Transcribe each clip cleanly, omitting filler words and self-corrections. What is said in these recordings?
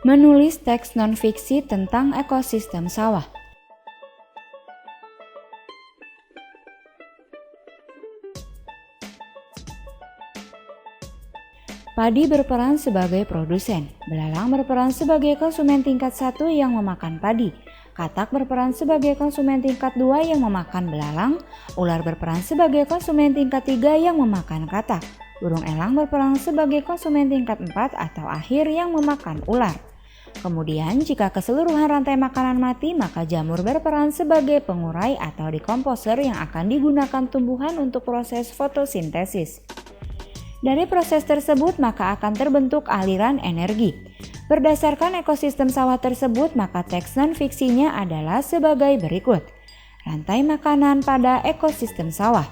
Menulis teks non-fiksi tentang ekosistem sawah. Padi berperan sebagai produsen, belalang berperan sebagai konsumen tingkat 1 yang memakan padi, katak berperan sebagai konsumen tingkat 2 yang memakan belalang, ular berperan sebagai konsumen tingkat 3 yang memakan katak, burung elang berperan sebagai konsumen tingkat 4 atau akhir yang memakan ular. Kemudian jika keseluruhan rantai makanan mati, maka jamur berperan sebagai pengurai atau dekomposer yang akan digunakan tumbuhan untuk proses fotosintesis. Dari proses tersebut maka akan terbentuk aliran energi. Berdasarkan ekosistem sawah tersebut, maka teks non-fiksinya adalah sebagai berikut. Rantai makanan pada ekosistem sawah.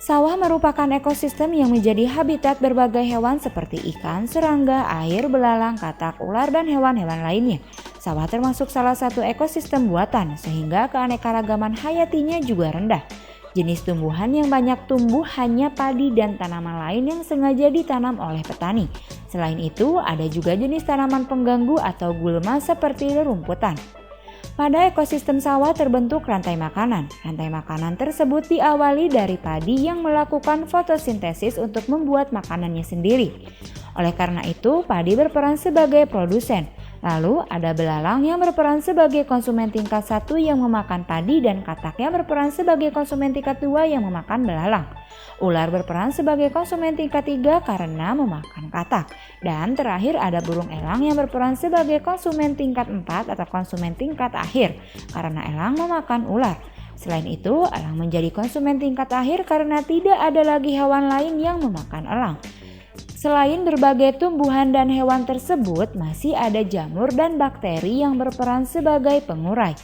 Sawah merupakan ekosistem yang menjadi habitat berbagai hewan seperti ikan, serangga, air, belalang, katak, ular, dan hewan-hewan lainnya. Sawah termasuk salah satu ekosistem buatan, sehingga keanekaragaman hayatinya juga rendah. Jenis tumbuhan yang banyak tumbuh hanya padi dan tanaman lain yang sengaja ditanam oleh petani. Selain itu, ada juga jenis tanaman pengganggu atau gulma seperti rerumputan. Pada ekosistem sawah terbentuk rantai makanan. Rantai makanan tersebut diawali dari padi yang melakukan fotosintesis untuk membuat makanannya sendiri. Oleh karena itu, padi berperan sebagai produsen. Lalu ada belalang yang berperan sebagai konsumen tingkat 1 yang memakan padi dan katak yang berperan sebagai konsumen tingkat 2 yang memakan belalang. Ular berperan sebagai konsumen tingkat 3 karena memakan katak. Dan terakhir ada burung elang yang berperan sebagai konsumen tingkat 4 atau konsumen tingkat akhir karena elang memakan ular. Selain itu, elang menjadi konsumen tingkat akhir karena tidak ada lagi hewan lain yang memakan elang. Selain berbagai tumbuhan dan hewan tersebut, masih ada jamur dan bakteri yang berperan sebagai pengurai.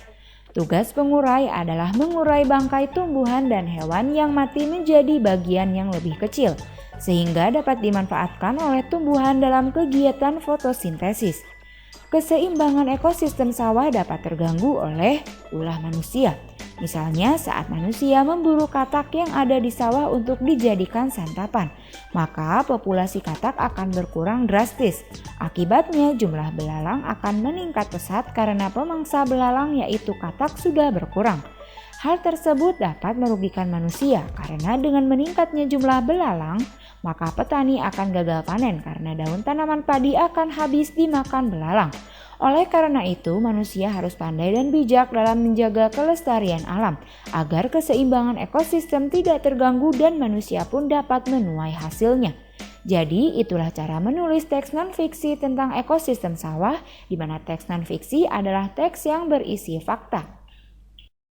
Tugas pengurai adalah mengurai bangkai tumbuhan dan hewan yang mati menjadi bagian yang lebih kecil, sehingga dapat dimanfaatkan oleh tumbuhan dalam kegiatan fotosintesis. Keseimbangan ekosistem sawah dapat terganggu oleh ulah manusia. Misalnya saat manusia memburu katak yang ada di sawah untuk dijadikan santapan, maka populasi katak akan berkurang drastis. Akibatnya jumlah belalang akan meningkat pesat karena pemangsa belalang yaitu katak sudah berkurang. Hal tersebut dapat merugikan manusia karena dengan meningkatnya jumlah belalang, maka petani akan gagal panen karena daun tanaman padi akan habis dimakan belalang. Oleh karena itu, manusia harus pandai dan bijak dalam menjaga kelestarian alam agar keseimbangan ekosistem tidak terganggu dan manusia pun dapat menuai hasilnya. Jadi, itulah cara menulis teks non-fiksi tentang ekosistem sawah, di mana teks non-fiksi adalah teks yang berisi fakta.